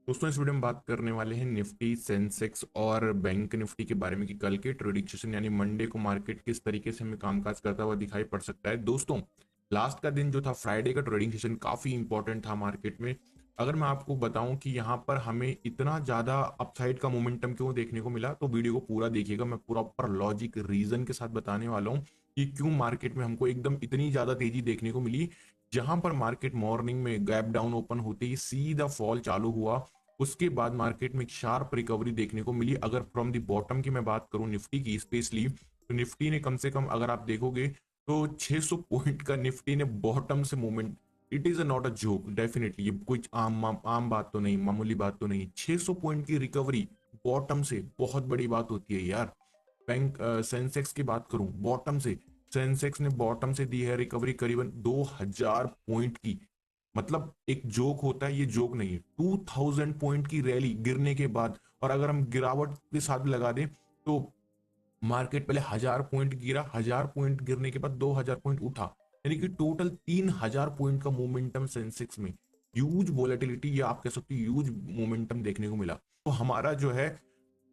दोस्तों इस वीडियो में बात करने वाले हैं निफ्टी सेंसेक्स और बैंक निफ्टी के बारे में कि कल के ट्रेडिंग सेशन यानी मंडे को मार्केट किस तरीके से हमें कामकाज करता हुआ दिखाई पड़ सकता है। दोस्तों लास्ट का दिन जो था फ्राइडे का ट्रेडिंग सेशन काफी इंपॉर्टेंट था मार्केट में। अगर मैं आपको बताऊं कि यहाँ पर हमें इतना ज्यादा अपसाइड का मोमेंटम क्यों देखने को मिला तो वीडियो को पूरा देखिएगा। मैं प्रॉपर लॉजिक रीजन के साथ बताने वाला हूँ कि क्यों मार्केट में हमको एकदम इतनी ज्यादा तेजी देखने को मिली। जहां पर मार्केट मॉर्निंग में गैप डाउन ओपन होते ही सीधा फॉल चालू हुआ, उसके बाद मार्केट में एक शार्प रिकवरी देखने को मिली। अगर फ्रॉम द बॉटम की मैं बात करूं निफ्टी की स्पेशली, तो निफ्टी ने कम से कम अगर आप देखोगे तो 600 पॉइंट का निफ्टी ने बॉटम से movement, it is not a joke definitely, ये कोई आम बात तो नहीं, मामूली बात तो नहीं। 600 पॉइंट की रिकवरी बॉटम से बहुत बड़ी बात होती है यार। बैंक सेंसेक्स की बात करूं बॉटम से, सेंसेक्स ने बॉटम से दी है रिकवरी करीबन 2000 पॉइंट की। मतलब एक जोक होता है, ये जोक नहीं है। 2000 पॉइंट की रैली गिरने के बाद, और अगर हम गिरावट के साथ लगा दें तो मार्केट पहले 1000 पॉइंट गिरा, 1000 पॉइंट गिरने के बाद 2000 पॉइंट उठा, यानी कि टोटल 3000 पॉइंट का मोमेंटम सेंसेक्स में, ह्यूज वोलेटिलिटी या आप कह सकते हो ह्यूज मोमेंटम देखने को मिला। तो हमारा जो है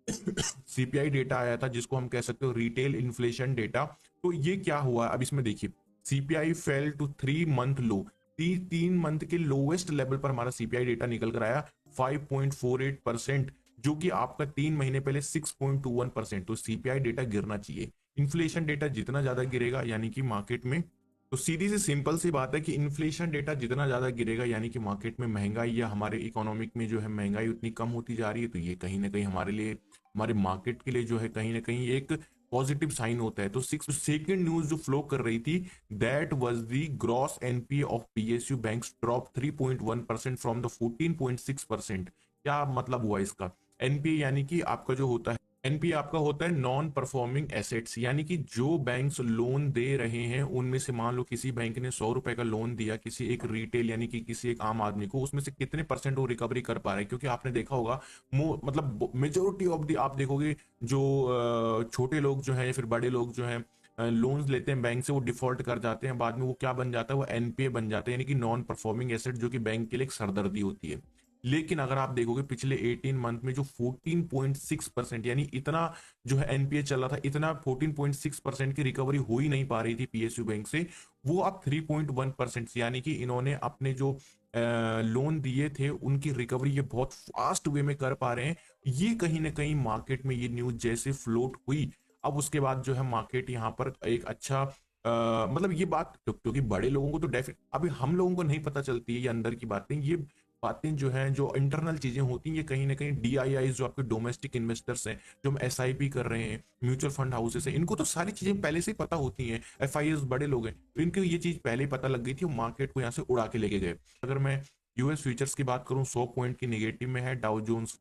सीपीआई डेटा आया था जिसको हम कह सकते हो रिटेल इन्फ्लेशन डेटा। तो ये क्या हुआ अब इसमें देखिए, सीपीआई फेल टू 3 मंथ लो, 3 मंथ के लोवेस्ट लेवल पर हमारा सीपीआई डेटा निकल कर आया 5.48%, जो कि आपका 3 महीने पहले 6.21%। तो सीपीआई डेटा गिरना चाहिए। इन्फ्लेशन डेटा जितना ज्यादा गिरेगा यानी कि मार्केट में, तो सीधी सी सिंपल सी बात है कि इन्फ्लेशन डेटा जितना ज्यादा गिरेगा यानी कि मार्केट में महंगाई या हमारे इकोनॉमिक में जो है महंगाई उतनी कम होती जा रही है। तो ये कहीं ना कहीं हमारे लिए, हमारे मार्केट के लिए जो है कहीं ना कहीं एक पॉजिटिव साइन होता है। तो सिक्स सेकंड न्यूज जो फ्लो कर रही थी, that was the gross NPA of PSU banks drop 3.1% from the 14.6%। क्या मतलब हुआ इसका? एनपीए यानी कि आपका जो होता है, एनपीए आपका होता है नॉन परफॉर्मिंग एसेट्स, यानी कि जो बैंक्स लोन दे रहे हैं उनमें से मान लो किसी बैंक ने 100 रुपए का लोन दिया किसी एक रिटेल यानी कि किसी एक आम आदमी को, उसमें से कितने परसेंट वो रिकवरी कर पा रहे हैं। क्योंकि आपने देखा होगा मतलब मेजोरिटी ऑफ द आप देखोगे जो छोटे लोग जो है या फिर बड़े लोग जो है लोन्स लेते हैं बैंक से, वो डिफॉल्ट कर जाते हैं, बाद में वो क्या बन जाता है, वो एनपीए बन जाते हैं, यानी कि नॉन परफॉर्मिंग एसेट, जो कि बैंक के लिए एक सरदर्दी होती है। लेकिन अगर आप देखोगे पिछले 18 मंथ में जो 14.6% यानी इतना जो है एनपीए चल रहा था, इतना 14.6% की रिकवरी हो ही नहीं पा रही थी पीएसयू बैंक से, वो अब 3.1%, यानी कि इन्होंने अपने जो लोन दिए थे उनकी रिकवरी ये बहुत फास्ट वे में कर पा रहे हैं। ये कहीं ना कहीं मार्केट में ये न्यूज जैसे फ्लोट हुई, अब उसके बाद जो है मार्केट यहाँ पर एक अच्छा मतलब ये बात क्योंकि बड़े लोगों को तो डेफिनेट, अभी हम लोगों को नहीं पता चलती है ये अंदर की बातें, ये बातें जो हैं जो इंटरनल चीजें होती हैं, ये कहीं ना कहीं डीआईआई जो आपके डोमेस्टिक इन्वेस्टर्स हैं, जो हम एसआईपी कर रहे हैं, म्यूचुअल फंड हाउसेस हैं, इनको तो सारी चीजें पहले से ही पता होती हैं। एफआईएस बड़े लोग हैं तो इनको ये चीज पहले ही पता लग गई थी, मार्केट को यहाँ से उड़ा के लेके गए। अगर मैं यूएस फ्यूचर्स की बात करूं 100 पॉइंट की नेगेटिव में है, डाउ जोन्स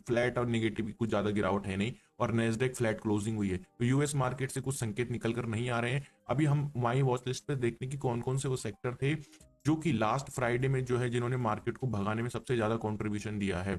फ्लैट और नेगेटिव की कुछ ज्यादा गिरावट है नहीं, और नेस्डेक फ्लैट क्लोजिंग हुई है। तो यूएस मार्केट से कुछ संकेत निकल कर नहीं आ रहे हैं। अभी हम माई वॉच लिस्ट पे देखने की कौन कौन से वो सेक्टर थे जो कि लास्ट फ्राइडे में जो है जिन्होंने मार्केट को भगाने में सबसे ज्यादा कंट्रीब्यूशन दिया है।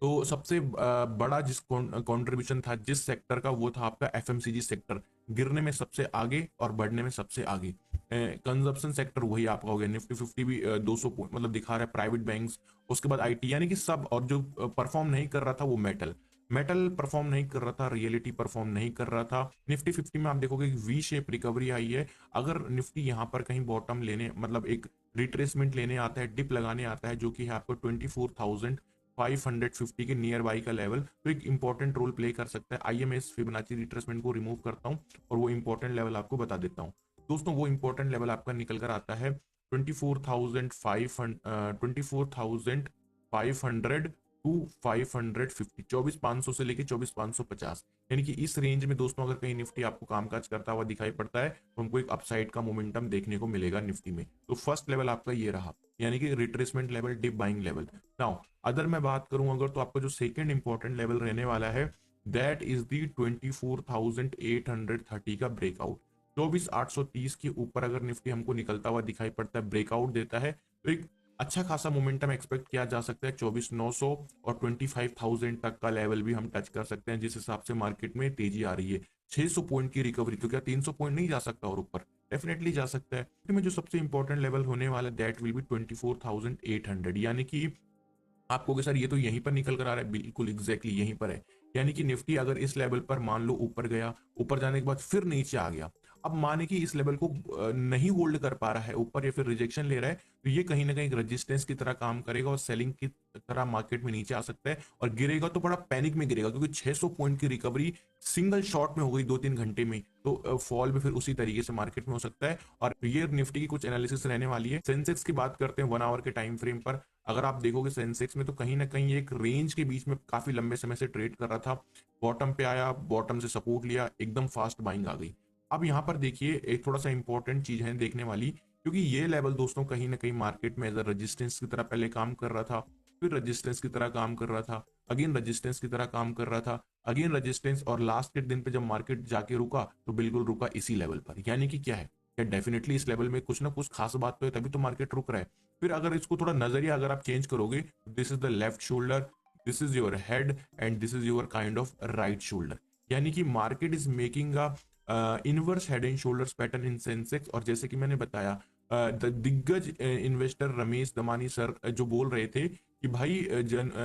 तो सबसे बड़ा जिस कंट्रीब्यूशन था जिस सेक्टर का, वो था आपका एफएमसीजी सेक्टर, गिरने में सबसे आगे और बढ़ने में सबसे आगे। कंजप्शन सेक्टर वही आपका हो गया, निफ्टी 50 भी 200 मतलब दिखा रहा है, प्राइवेट बैंक्स, उसके बाद आईटी, यानी कि सब। और जो परफॉर्म नहीं कर रहा था वो मेटल, मेटल परफॉर्म नहीं कर रहा था, रियलिटी परफॉर्म नहीं कर रहा था। निफ्टी 50 में आप देखोगे वी शेप रिकवरी आई है। अगर निफ्टी यहाँ पर कहीं बॉटम लेने मतलब एक रिट्रेसमेंट लेने आता है, डिप लगाने आता है, जो कि है आपको 24,550 के नियर बाई का लेवल, तो एक इंपॉर्टेंट रोल प्ले कर सकता है। आइए मैं इस फिबोनाची रिट्रेसमेंट को रिमूव करता हूं और वो इंपॉर्टेंट लेवल आपको बता देता हूं। दोस्तों वो इंपॉर्टेंट लेवल आपका निकल कर आता है 24,500 टू 550, 24,500 से लेके 24,550, यानी कि इस रेंज में दोस्तों अगर कहीं निफ्टी आपको कामकाज करता हुआ दिखाई पड़ता है तो हमको एक अपसाइड का मोमेंटम देखने को मिलेगा निफ्टी में। तो फर्स्ट लेवल आपका ये रहा, यानी कि retracement level, dip buying level. Now अगर मैं बात करूं अगर, तो आपका जो सेकंड इंपॉर्टेंट लेवल रहने वाला है, दैट इज दी 24,830 का ब्रेकआउट। 24,830 के ऊपर अगर निफ्टी हमको निकलता हुआ दिखाई पड़ता है, ब्रेकआउट देता है, तो एक अच्छा खासा मोमेंटम एक्सपेक्ट किया जा सकता है। 24,900 और 25,000 तक का लेवल भी हम टच कर सकते हैं, जिस हिसाब से मार्केट में तेजी आ रही है। 600 पॉइंट की रिकवरी, तो क्या 300 पॉइंट नहीं जा सकता और ऊपर? डेफिनेटली जा सकता है। तो में जो सबसे इंपॉर्टेंट लेवल होने वाला दैट विल बी 24,800, यानी कि आप कहोगे सर ये तो यहीं पर निकल कर आ रहा है, बिल्कुल एग्जैक्टली यहीं पर है। यानी कि निफ्टी अगर इस लेवल पर मान लो ऊपर गया, ऊपर जाने के बाद फिर नीचे आ गया, अब माने कि इस लेवल को नहीं होल्ड कर पा रहा है ऊपर या फिर रिजेक्शन ले रहा है, तो ये कहीं ना कहीं रेजिस्टेंस की तरह काम करेगा और सेलिंग की तरह मार्केट में नीचे आ सकता है, और गिरेगा तो बड़ा पैनिक में गिरेगा, क्योंकि 600 पॉइंट की रिकवरी सिंगल शॉट में हो गई 2-3 घंटे में, तो फॉल भी फिर उसी तरीके से मार्केट में हो सकता है। और ये निफ्टी की कुछ एनालिसिस रहने वाली है। सेंसेक्स की बात करते हैं 1 आवर के टाइम फ्रेम पर, अगर आप देखोगे सेंसेक्स में तो कहीं ना कहीं एक रेंज के बीच में काफी लंबे समय से ट्रेड कर रहा था, बॉटम पे आया, बॉटम से सपोर्ट लिया, एकदम फास्ट बाइंग आ गई। अब यहाँ पर देखिए एक थोड़ा सा इंपॉर्टेंट चीज है देखने वाली, क्योंकि ये लेवल दोस्तों कहीं ना कहीं मार्केट में एज अ रेजिस्टेंस की तरह पहले काम कर रहा था, फिर रेजिस्टेंस की तरह काम कर रहा था, अगेन रेजिस्टेंस की तरह काम कर रहा था, अगेन रेजिस्टेंस, और लास्ट के दिन पे जब मार्केट जाके रुका तो बिल्कुल रुका इसी लेवल पर। यानी कि क्या है, क्या डेफिनेटली इस लेवल में कुछ ना कुछ खास बात तो है, तभी तो मार्केट रुक रहा है। फिर अगर इसको थोड़ा नजरिया अगर आप चेंज करोगे, this is the left shoulder, this is your head, and this is your kind of right shoulder. यानी कि market is making a inverse head and shoulders pattern in Sensex. और जैसे कि मैंने बताया, दिग्गज इन्वेस्टर रमेश दमानी सर जो बोल रहे थे कि भाई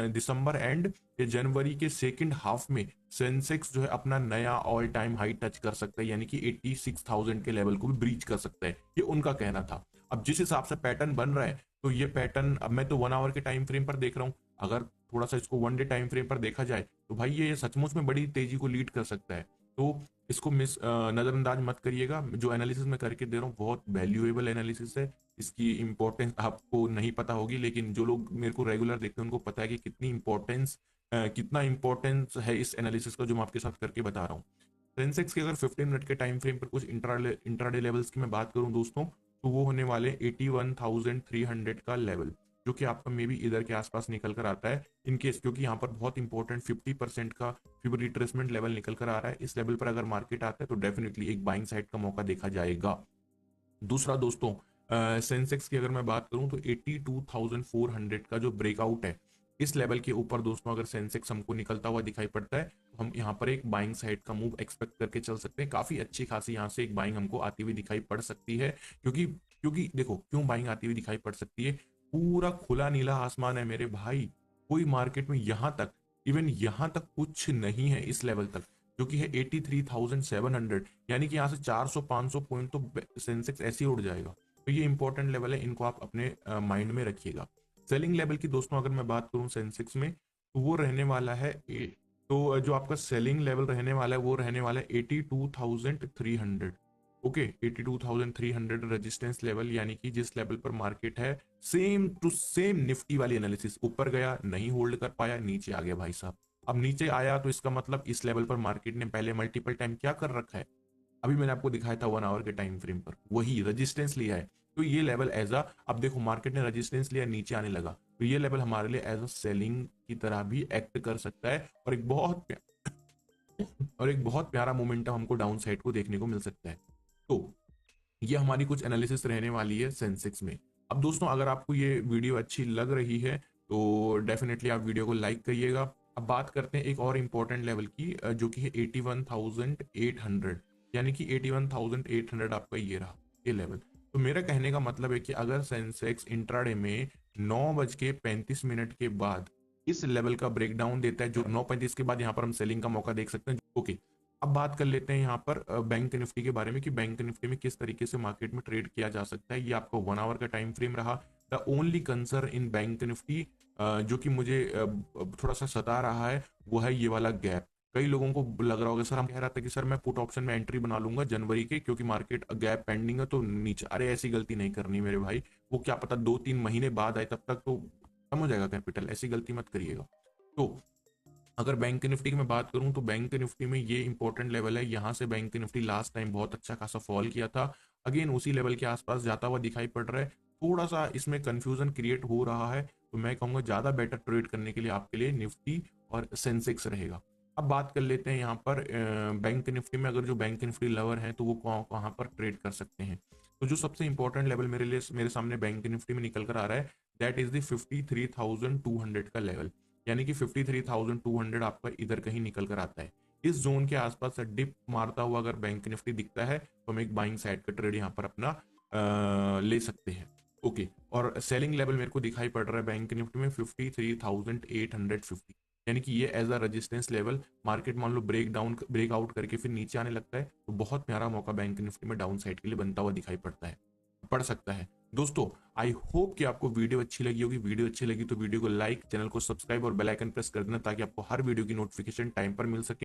दिसंबर एंड या जनवरी के सेकंड हाफ में सेंसेक्स जो है अपना नया ऑल टाइम हाई टच कर सकता है, यानी कि 86,000 के लेवल को भी ब्रीच कर सकता है, ये उनका कहना था। अब जिस हिसाब से पैटर्न बन रहा है, तो ये पैटर्न अब मैं तो 1 आवर के टाइम फ्रेम पर देख रहा हूँ, अगर थोड़ा सा इसको 1 डे टाइम फ्रेम पर देखा जाए तो भाई ये सचमुच में बड़ी तेजी को लीड कर सकता है। तो इसको नजरअंदाज मत करिएगा, जो एनालिसिस मैं करके दे रहा हूँ बहुत वैल्यूएबल एनालिसिस है, इसकी इंपॉर्टेंस आपको नहीं पता होगी, लेकिन जो लोग मेरे को रेगुलर देखते हैं उनको पता है कि कितना इंपॉर्टेंस है इस एनालिसिस का जो मैं आपके साथ करके बता रहा हूँ। सेंसेक्स के अगर 15 मिनट के टाइम फ्रेम पर कुछ इंट्राडे लेवल्स की मैं बात करूं दोस्तों, तो वो होने वाले 81,300 का लेवल, जो कि आपका मे बी इधर के आसपास निकल कर आता है इन केस, क्योंकि यहाँ पर बहुत इंपॉर्टेंट 50% का फिर रिट्रेसमेंट लेवल निकल कर आ रहा है। इस लेवल पर अगर मार्केट आता है तो डेफिनेटली एक बाइंग साइड का मौका देखा जाएगा। दूसरा दोस्तों, सेंसेक्स की अगर मैं बात करूं तो 82,400 का जो ब्रेकआउट है, इस लेवल के ऊपर दोस्तों अगर सेंसेक्स हमको निकलता हुआ दिखाई पड़ता है, तो हम यहाँ पर एक बाइंग साइड का मूव एक्सपेक्ट करके चल सकते हैं। काफी अच्छी खासी यहाँ से एक बाइंग हमको आती हुई दिखाई पड़ सकती है, क्योंकि क्योंकि देखो क्यों बाइंग आती हुई दिखाई पड़ सकती है, पूरा खुला नीला आसमान है मेरे भाई, कोई मार्केट में यहाँ तक, इवन यहाँ तक कुछ नहीं है इस लेवल तक, जो कि है 83,700। यानी कि यहाँ से 400-500 पॉइंट तो सेंसेक्स ऐसे ही उड़ जाएगा। तो ये इंपॉर्टेंट लेवल है, इनको आप अपने माइंड में रखिएगा। सेलिंग लेवल की दोस्तों अगर मैं बात करूं सेंसेक्स में, तो वो रहने वाला है तो जो आपका सेलिंग लेवल रहने वाला है वो रहने वाला है 82,300। ओके, 82,300 रेजिस्टेंस लेवल, यानी कि जिस लेवल पर मार्केट है, सेम टू सेम निफ्टी वाली एनालिसिस, ऊपर गया नहीं होल्ड कर पाया, नीचे आ गया भाई साहब। अब नीचे आया तो इसका मतलब इस लेवल पर मार्केट ने पहले मल्टीपल टाइम क्या कर रखा है, अभी मैंने आपको दिखाया था 1 आवर के टाइम फ्रेम पर वही रेजिस्टेंस लिया है। तो ये लेवल एज अ, अब देखो मार्केट ने रेजिस्टेंस लिया नीचे आने लगा, तो ये लेवल हमारे लिए एज अ सेलिंग की तरह भी एक्ट कर सकता है, और एक बहुत प्यारा मोमेंटम हमको डाउन साइड को देखने को मिल सकता है। तो ये हमारी कुछ एनालिसिस रहने वाली है सेंसेक्स में। अब दोस्तों अगर आपको ये वीडियो अच्छी लग रही है तो डेफिनेटली आप वीडियो को लाइक करिएगा। अब बात करते हैं एक और इम्पोर्टेंट लेवल की, जो कि है 81,800, यानी कि 81,800 आपका ये रहा ये लेवल। तो मेरा कहने का मतलब है कि अगर सेंसेक्स इंट्राडे में 9:35 के बाद इस लेवल का ब्रेकडाउन देता है, जो 9:35 के बाद यहाँ पर हम सेलिंग का मौका देख सकते हैं। ओके, अब बात कर लेते हैं यहाँ पर बैंक निफ्टी के बारे में, कि बैंक निफ्टी में किस तरीके से मार्केट में ट्रेड किया जा सकता है। ये आपका 1 आवर का टाइम फ्रेम रहा। The only concern in bank Nifty जो कि मुझे थोड़ा सा सता रहा है, वो है ये वाला गैप। कई लोगों को लग रहा होगा सर, हम कह रहा था कि सर मैं पुट ऑप्शन में एंट्री बना लूंगा जनवरी के, क्योंकि मार्केट गैप पेंडिंग है तो नीचे, अरे ऐसी गलती नहीं करनी मेरे भाई, वो क्या पता 2-3 महीने बाद आए, तब तक तो कम हो जाएगा कैपिटल, ऐसी गलती मत करिएगा। तो अगर बैंक निफ्टी की मैं बात करूं तो बैंक निफ्टी में ये इंपॉर्टेंट लेवल है, यहां से बैंक निफ्टी लास्ट टाइम बहुत अच्छा खासा फॉल किया था, अगेन उसी लेवल के आसपास जाता हुआ दिखाई पड़ रहा है। थोड़ा सा इसमें कंफ्यूजन क्रिएट हो रहा है, तो मैं कहूंगा ज्यादा बेटर ट्रेड करने के लिए आपके लिए निफ्टी और सेंसेक्स रहेगा। अब बात कर लेते हैं यहाँ पर बैंक निफ्टी में, अगर जो बैंक निफ्टी लवर है तो वो कहाँ पर ट्रेड कर सकते हैं। तो जो सबसे इंपॉर्टेंट लेवल मेरे सामने बैंक निफ्टी में निकल कर आ रहा है, दैट इज द 53,200 का लेवल। यानी कि 53,200 आपका इधर कहीं निकल कर आता है। इस जोन के आसपास से डिप मारता हुआ अगर बैंक निफ्टी दिखता है, तो हम एक बाइंग साइड का ट्रेड यहाँ पर अपना ले सकते हैं। ओके, और सेलिंग लेवल मेरे को दिखाई पड़ रहा है बैंक निफ्टी में 53,850, यानी कि ये as a resistance level market मान लो ब्रेकआउट करके फिर नीचे आने लगता है तो बहुत प्यारा मौका बैंक निफ्टी में डाउन साइड के लिए बनता हुआ दिखाई पड़ सकता है। दोस्तों, आई होप कि आपको वीडियो अच्छी लगी होगी। वीडियो अच्छी लगी तो वीडियो को लाइक, चैनल को सब्सक्राइब और बेल आइकन प्रेस कर देना ताकि आपको हर वीडियो की नोटिफिकेशन टाइम पर मिल सके।